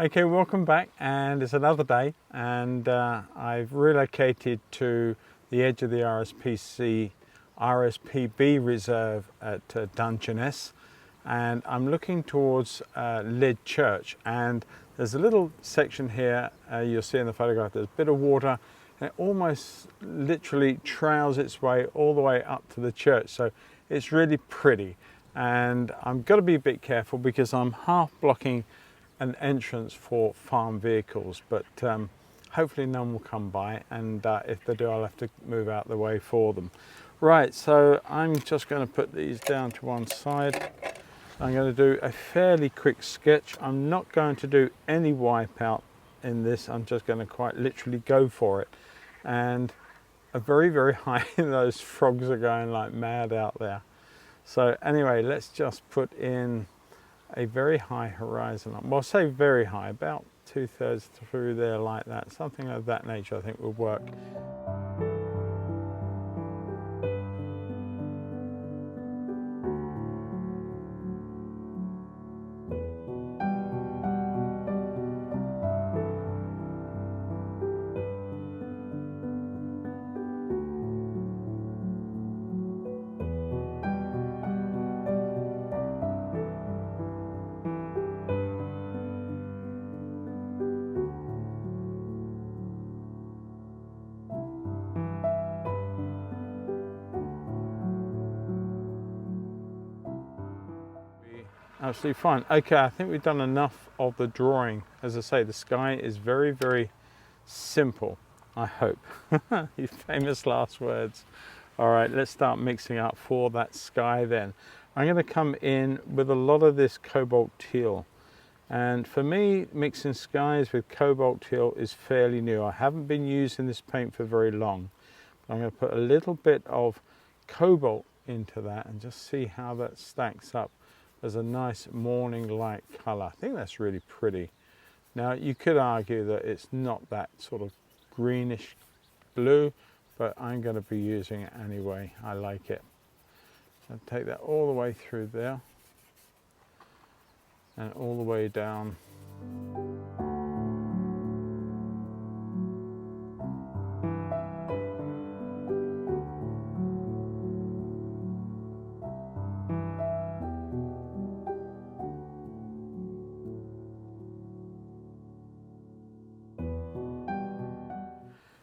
Okay, welcome back, and it's another day, and I've relocated to the edge of the RSPB reserve at Dungeness, and I'm looking towards Lyd Church, and there's a little section here you'll see in the photograph. There's a bit of water, and it almost literally trails its way all the way up to the church, so it's really pretty. And I've got to be a bit careful because I'm half blocking an entrance for farm vehicles, but hopefully none will come by, and if they do, I'll have to move out the way for them. Right, so I'm just going to put these down to one side. I'm going to do a fairly quick sketch. I'm not going to do any wipeout in this. I'm just going to quite literally go for it. And a very high, those frogs are going like mad out there. So anyway, let's just put in a very high horizon. Well, say very high, about 2/3 through there like that. Something of that nature I think will work. Absolutely fine. Okay, I think we've done enough of the drawing. As I say, the sky is very simple, I hope. His famous last words. All right, let's start mixing up for that sky then. I'm going to come in with a lot of this cobalt teal. And for me, mixing skies with cobalt teal is fairly new. I haven't been using this paint for very long. I'm going to put a little bit of cobalt into that and just see how that stacks up as a nice morning light colour. I think that's really pretty. Now you could argue that it's not that sort of greenish blue, but I'm going to be using it anyway. I like it. So take that all the way through there and all the way down.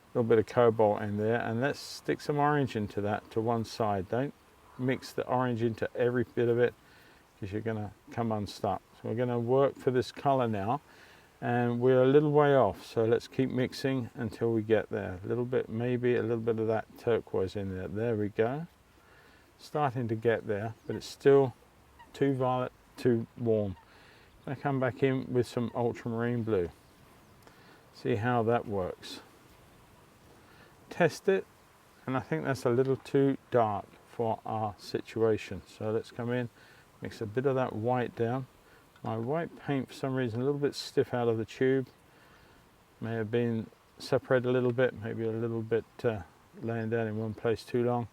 A little bit of cobalt in there, and let's stick some orange into that to one side. Don't mix the orange into every bit of it because you're going to come unstuck. So we're going to work for this color now, and we're a little way off, so let's keep mixing until we get there. A little bit, maybe a little bit of that turquoise in there. There we go. Starting to get there, but it's still too violet, too warm. I'm going to come back in with some ultramarine blue. See how that works. Test it, and I think that's a little too dark for our situation, so let's come in, mix a bit of that white down. My white paint for some reason a little bit stiff out of the tube, may have been separated a little bit, maybe a little bit laying down in one place too long.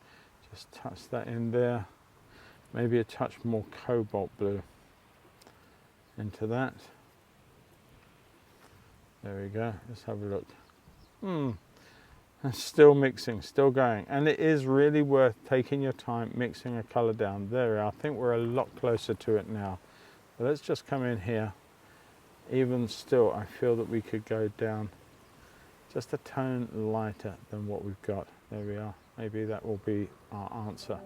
Just touch that in there, maybe a touch more cobalt blue into that. There we go, let's have a look. Still mixing, still going, and it is really worth taking your time mixing a colour down. There we are. I think we're a lot closer to it now. But let's just come in here. Even still, I feel that we could go down just a tone lighter than what we've got. There we are. Maybe that will be our answer.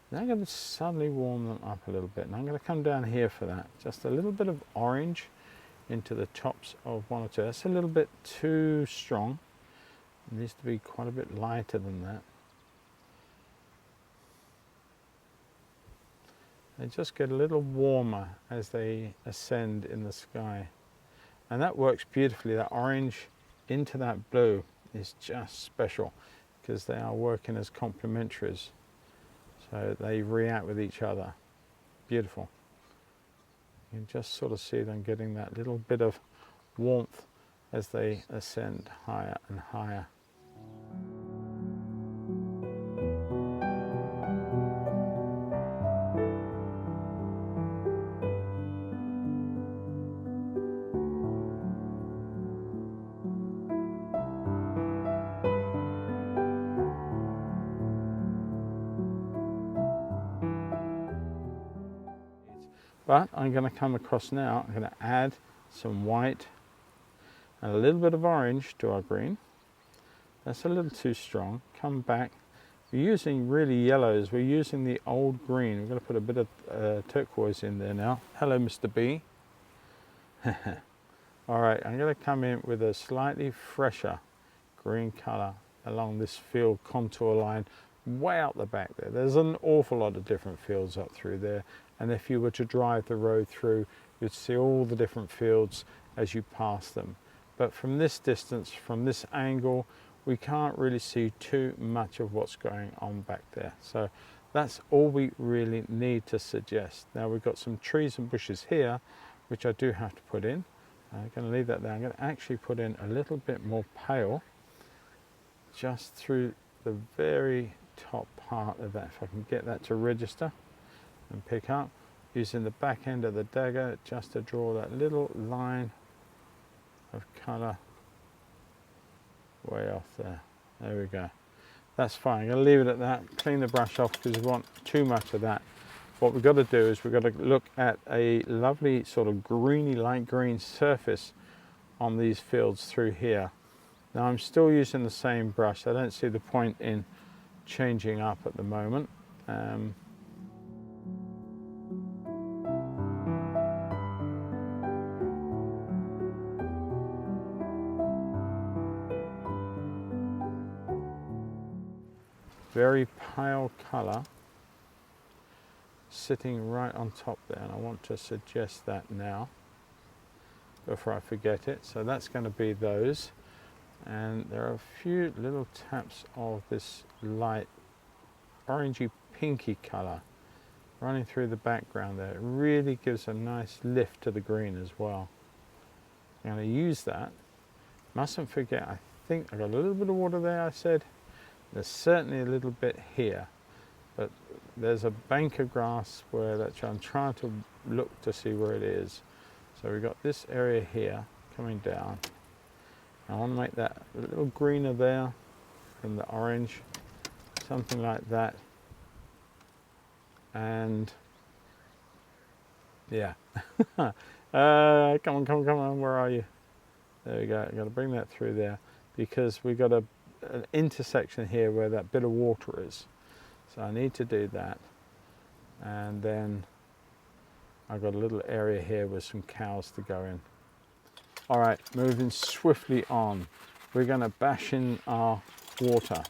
Now I'm going to suddenly warm them up a little bit, and I'm going to come down here for that. Just a little bit of orange into the tops of one or two. That's a little bit too strong. It needs to be quite a bit lighter than that. They just get a little warmer as they ascend in the sky. And that works beautifully. That orange into that blue is just special because they are working as complementaries. So they react with each other. Beautiful. You can just sort of see them getting that little bit of warmth as they ascend higher and higher. But I'm going to come across now, I'm going to add some white and a little bit of orange to our green. That's a little too strong. Come back. We're using really yellows. We're using the old green. We're going to put a bit of turquoise in there now. Hello, Mr. B. All right, I'm going to come in with a slightly fresher green colour along this field contour line way out the back there. There's an awful lot of different fields up through there, and if you were to drive the road through, you'd see all the different fields as you pass them. But from this distance, from this angle, we can't really see too much of what's going on back there. So that's all we really need to suggest. Now we've got some trees and bushes here, which I do have to put in. I'm going to leave that there. I'm going to actually put in a little bit more pale just through the very top part of that, if I can get that to register and pick up, using the back end of the dagger just to draw that little line of colour way off there. There we go. That's fine. I'm going to leave it at that. Clean the brush off because we want too much of that. What we've got to do is we've got to look at a lovely sort of greeny, light green surface on these fields through here. Now I'm still using the same brush. I don't see the point in changing up at the moment. Very pale colour sitting right on top there, and I want to suggest that now before I forget it. So that's going to be those, and there are a few little taps of this light orangey pinky colour running through the background there. It really gives a nice lift to the green as well. I'm going to use that. Mustn't forget, I think I got a little bit of water there, I said. There's certainly a little bit here, but there's a bank of grass where that I'm trying to look to see where it is. So we've got this area here coming down. I want to make that a little greener there from the orange, something like that. And yeah, come on, where are you? There we go. I've got to bring that through there because we've got an intersection here where that bit of water is. So I need to do that. And then I've got a little area here with some cows to go in. All right, moving swiftly on. We're going to bash in our water.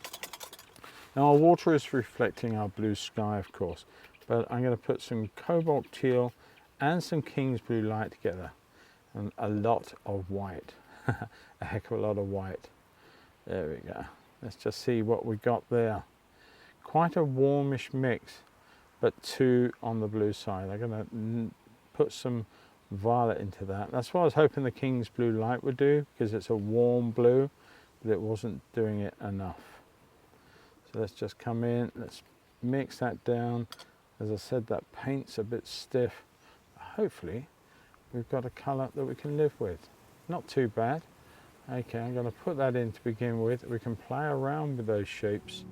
Now our water is reflecting our blue sky, of course, but I'm going to put some cobalt teal and some King's blue light together, and a lot of white, a heck of a lot of white. There we go. Let's just see what we got there. Quite a warmish mix, but two on the blue side. I'm going to put some violet into that. That's what I was hoping the King's blue light would do, because it's a warm blue, but it wasn't doing it enough. So let's just come in, let's mix that down. As I said, that paint's a bit stiff. Hopefully we've got a colour that we can live with. Not too bad. Okay, I'm going to put that in to begin with. We can play around with those shapes.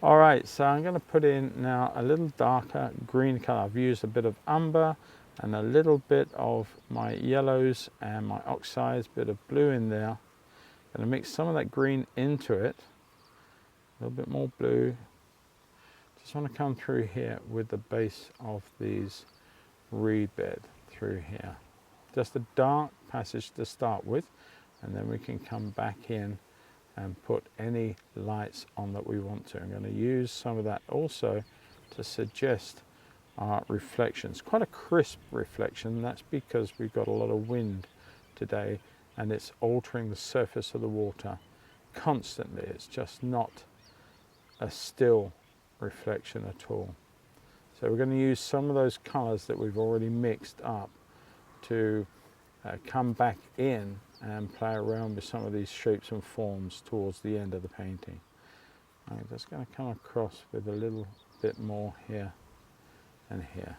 All right, so I'm going to put in now a little darker green colour. I've used a bit of umber and a little bit of my yellows and my oxides, bit of blue in there. I'm going to mix some of that green into it, a little bit more blue. Just want to come through here with the base of these reed bed through here. just a dark passage to start with, and then we can come back in and put any lights on that we want to. I'm going to use some of that also to suggest our reflections. Quite a crisp reflection. That's because we've got a lot of wind today and it's altering the surface of the water constantly. It's just not a still reflection at all. So we're going to use some of those colours that we've already mixed up to come back in and play around with some of these shapes and forms towards the end of the painting. I'm just going to come across with a little bit more here and here,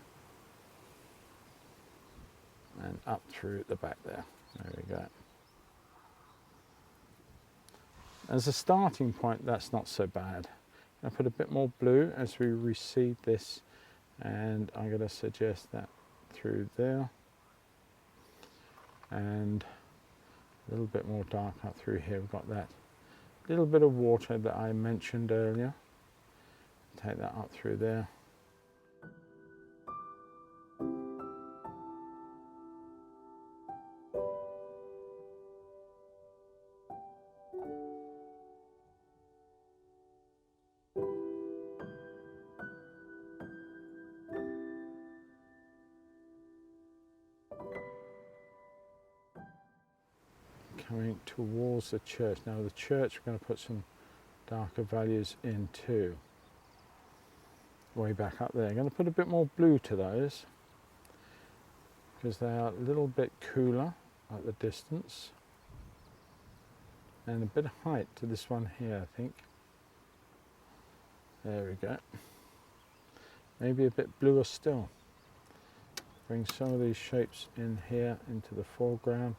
and up through the back there. There we go. As a starting point, that's not so bad. I put a bit more blue as we recede this, and I'm going to suggest that through there, and a little bit more dark up through here. We've got that little bit of water that I mentioned earlier. Take that up through there. Coming towards the church. Now the church, we're going to put some darker values in too. Way back up there. I'm going to put a bit more blue to those because they are a little bit cooler at the distance, and a bit of height to this one here, I think. There we go. Maybe a bit bluer still. Bring some of these shapes in here into the foreground.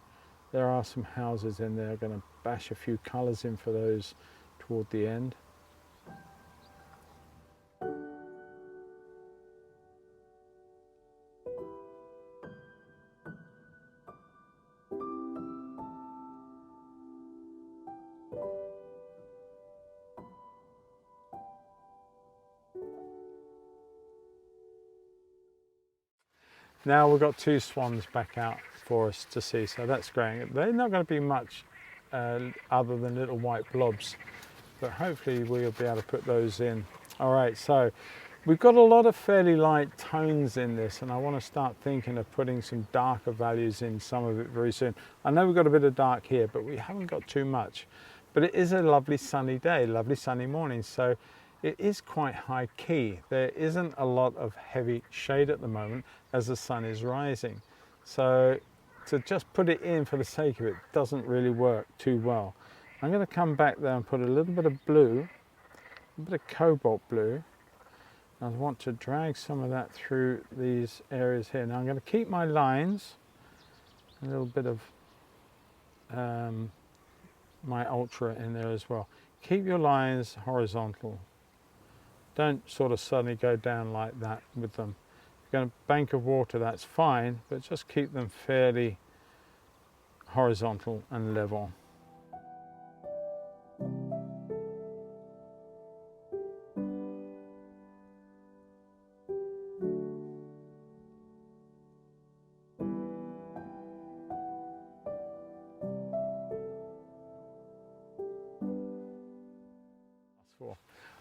There are some houses in there. I'm going to bash a few colours in for those toward the end. Now we've got two swans back out for us to see, so that's great. They're not going to be much other than little white blobs, but hopefully we'll be able to put those in. All right, so we've got a lot of fairly light tones in this, and I want to start thinking of putting some darker values in some of it very soon. I know we've got a bit of dark here, but we haven't got too much. But it is a lovely sunny day, lovely sunny morning, so it is quite high key. There isn't a lot of heavy shade at the moment as the sun is rising. So to just put it in for the sake of it doesn't really work too well. I'm going to come back there and put a little bit of blue, a bit of cobalt blue. I want to drag some of that through these areas here. Now I'm going to keep my lines, a little bit of my ultra in there as well. Keep your lines horizontal. Don't sort of suddenly go down like that with them. If you're going to bank of water, that's fine, but just keep them fairly horizontal and level.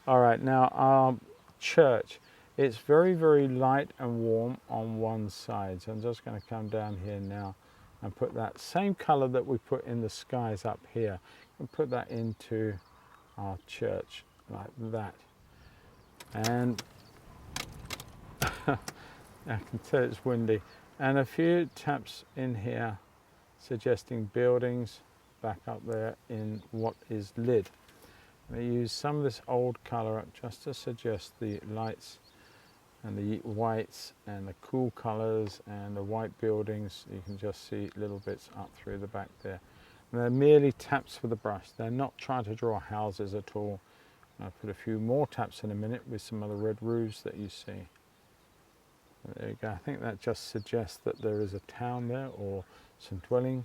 All right, now our church, it's very, very light and warm on one side. So I'm just going to come down here now and put that same color that we put in the skies up here, and put that into our church like that. And I can tell it's windy. And a few taps in here suggesting buildings back up there in what is lid. I use some of this old colour just to suggest the lights and the whites and the cool colours and the white buildings. You can just see little bits up through the back there. And they're merely taps for the brush. They're not trying to draw houses at all. I'll put a few more taps in a minute with some of the red roofs that you see. There you go. I think that just suggests that there is a town there or some dwelling.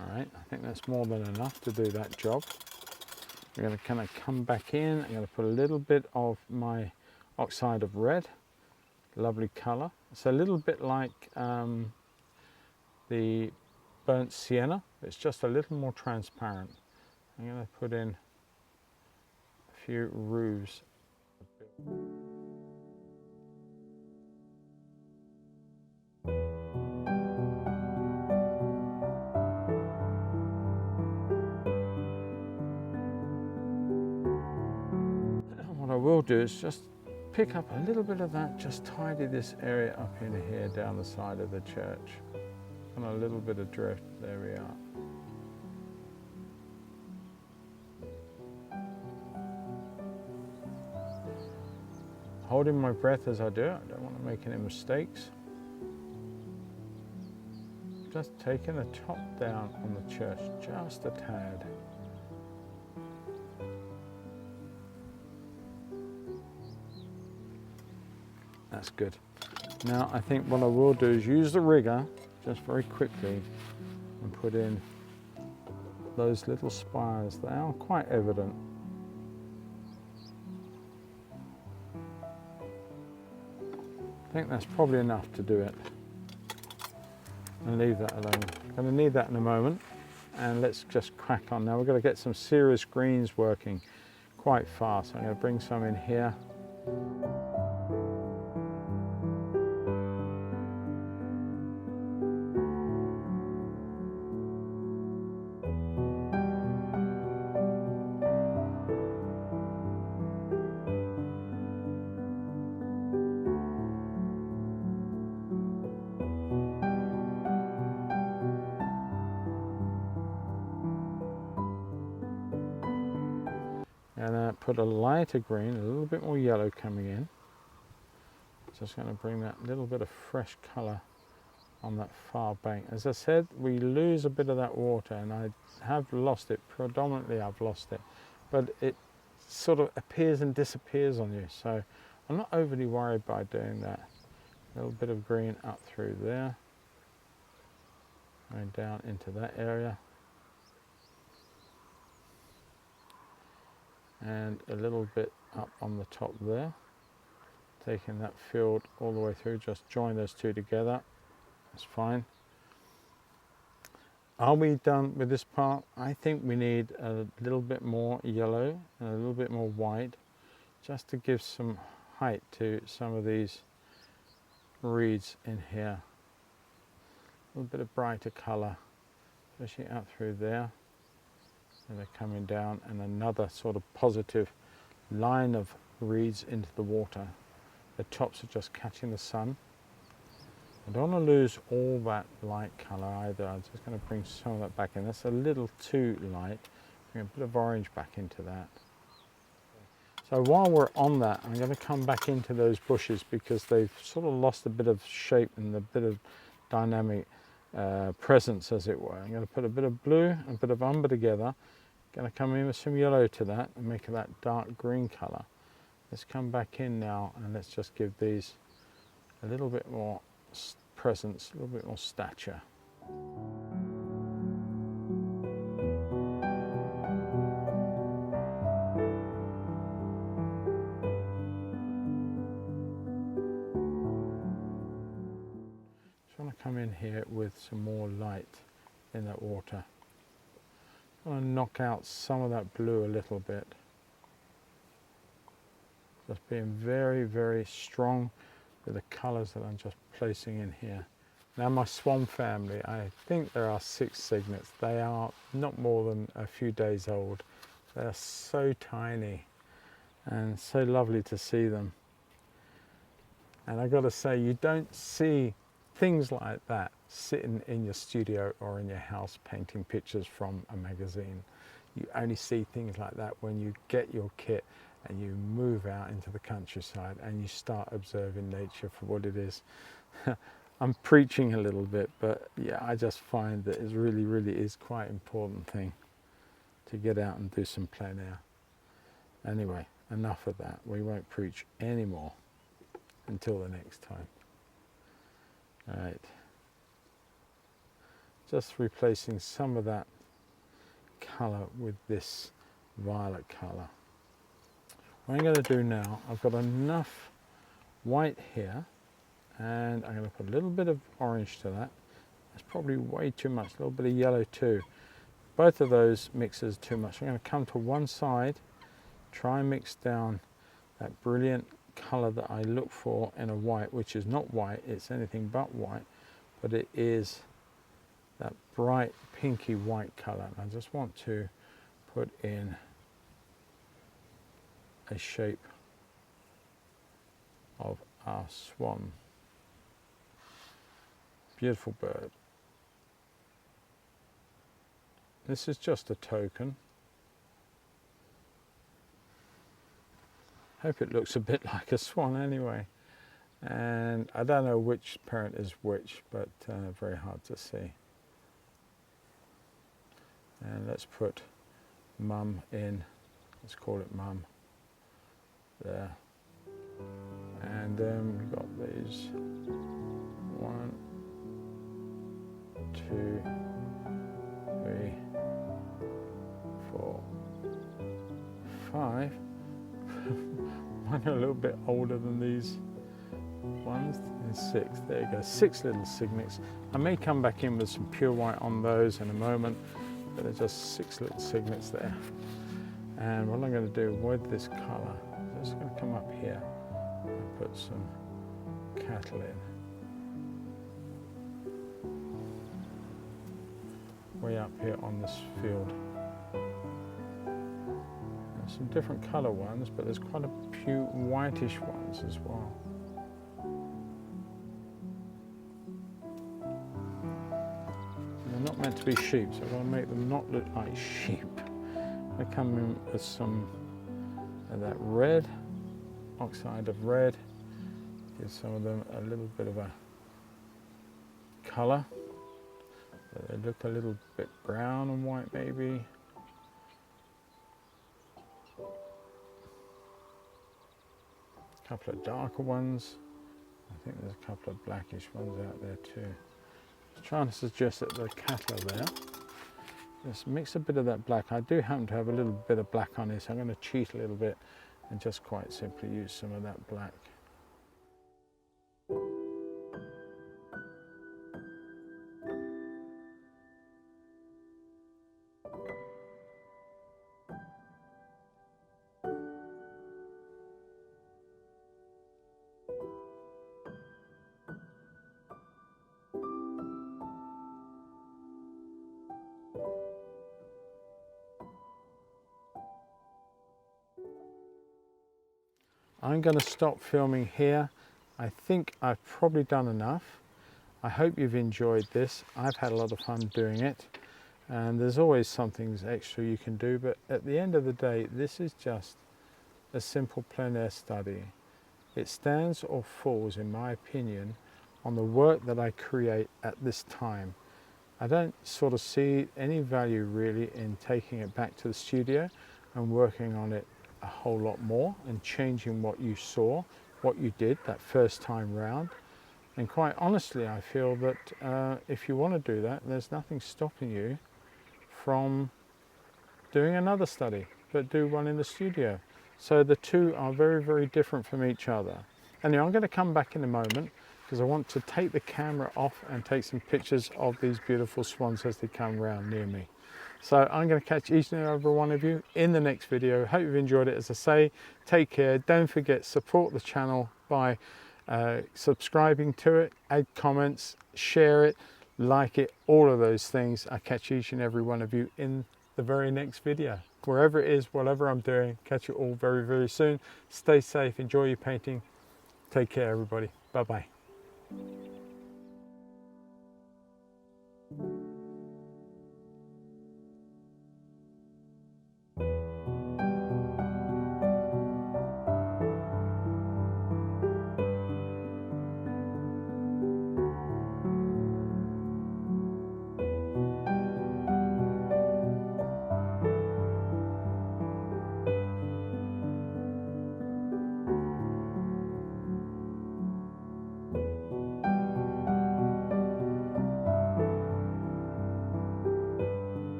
All right, I think that's more than enough to do that job. We're going to kind of come back in. I'm going to put a little bit of my oxide of red lovely colour. It's a little bit like the burnt sienna. It's just a little more transparent. I'm going to put in a few roofs. What I will do is just pick up a little bit of that, just tidy this area up in here down the side of the church. And a little bit of drift, there we are. Holding my breath as I do it, I don't want to make any mistakes. Just taking the top down on the church, just a tad. That's good. Now I think what I will do is use the rigger just very quickly and put in those little spires. They are quite evident. I think that's probably enough to do it. And leave that alone. I'm going to need that in a moment, and let's just crack on. Now we're going to get some serious greens working quite fast. I'm going to bring some in here. And put a lighter green, a little bit more yellow coming in. Just going to bring that little bit of fresh colour on that far bank. As I said, we lose a bit of that water, and I have lost it. Predominantly I've lost it, but it sort of appears and disappears on you. So I'm not overly worried by doing that. A little bit of green up through there, going down into that area. And a little bit up on the top there, taking that field all the way through. Just join those two together, that's fine. Are we done with this part? I think we need a little bit more yellow and a little bit more white, just to give some height to some of these reeds in here. A little bit of brighter colour, especially out through there. And they're coming down, and another sort of positive line of reeds into the water. The tops are just catching the sun. I don't want to lose all that light colour either. I'm just going to bring some of that back in. That's a little too light. Bring a bit of orange back into that. So while we're on that, I'm going to come back into those bushes because they've sort of lost a bit of shape and a bit of dynamic presence, as it were. I'm going to put a bit of blue and a bit of umber together. Going to come in with some yellow to that and make that dark green colour. Let's come back in now and let's just give these a little bit more presence, a little bit more stature. Just want to come in here with some more light in that water. I want to knock out some of that blue a little bit. Just being very, very strong with the colours that I'm just placing in here. Now my swan family, I think there are 6 cygnets. They are not more than a few days old. They are so tiny and so lovely to see them. And I've got to say, you don't see things like that sitting in your studio or in your house painting pictures from a magazine. You only see things like that when you get your kit and you move out into the countryside and you start observing nature for what it is. I'm preaching a little bit, but yeah, I just find that it really, really is quite an important thing to get out and do some plein air. Anyway, enough of that. We won't preach anymore until the next time. All right. Just replacing some of that colour with this violet colour. What I'm going to do now, I've got enough white here and I'm going to put a little bit of orange to that. That's probably way too much, a little bit of yellow too. Both of those mixes too much. I'm going to come to one side, try and mix down that brilliant colour that I look for in a white, which is not white, it's anything but white, but it is that bright pinky white colour. I just want to put in a shape of our swan. Beautiful bird. This is just a token. Hope it looks a bit like a swan anyway. And I don't know which parent is which, but very hard to see. And let's put mum in, let's call it mum, there. And then we've got these 1, 2, 3, 4, 5. Mine are a little bit older than these ones, and 6. There you go, 6 little cygnets. I may come back in with some pure white on those in a moment, but they're just 6 little cygnets there. And what I'm going to do with this colour, I'm just going to come up here and put some cattle in. Way up here on this field. There's some different colour ones, but there's quite a few whitish ones as well. They're not meant to be sheep, so I want to make them not look like sheep. I come in with some of that red, oxide of red, give some of them a little bit of a colour. They look a little bit brown and white maybe. A couple of darker ones. I think there's a couple of blackish ones out there too. Just trying to suggest that the cattle are there. Just mix a bit of that black. I do happen to have a little bit of black on this, so I'm going to cheat a little bit and just quite simply use some of that black. I'm going to stop filming here. I think I've probably done enough. I hope you've enjoyed this. I've had a lot of fun doing it, and there's always something extra you can do, but at the end of the day, this is just a simple plein air study. It stands or falls, in my opinion, on the work that I create at this time. I don't sort of see any value really in taking it back to the studio and working on it a whole lot more and changing what you saw, what you did that first time round. And quite honestly, I feel that if you want to do that, there's nothing stopping you from doing another study, but do one in the studio. So the two are very, very different from each other. Anyway, I'm going to come back in a moment because I want to take the camera off and take some pictures of these beautiful swans as they come round near me. So I'm going to catch each and every one of you in the next video. Hope you've enjoyed it. As I say, take care. Don't forget, support the channel by subscribing to it, add comments, share it, like it, all of those things. I catch each and every one of you in the very next video. Wherever it is, whatever I'm doing, catch you all very, very soon. Stay safe, enjoy your painting. Take care, everybody. Bye-bye.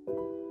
you.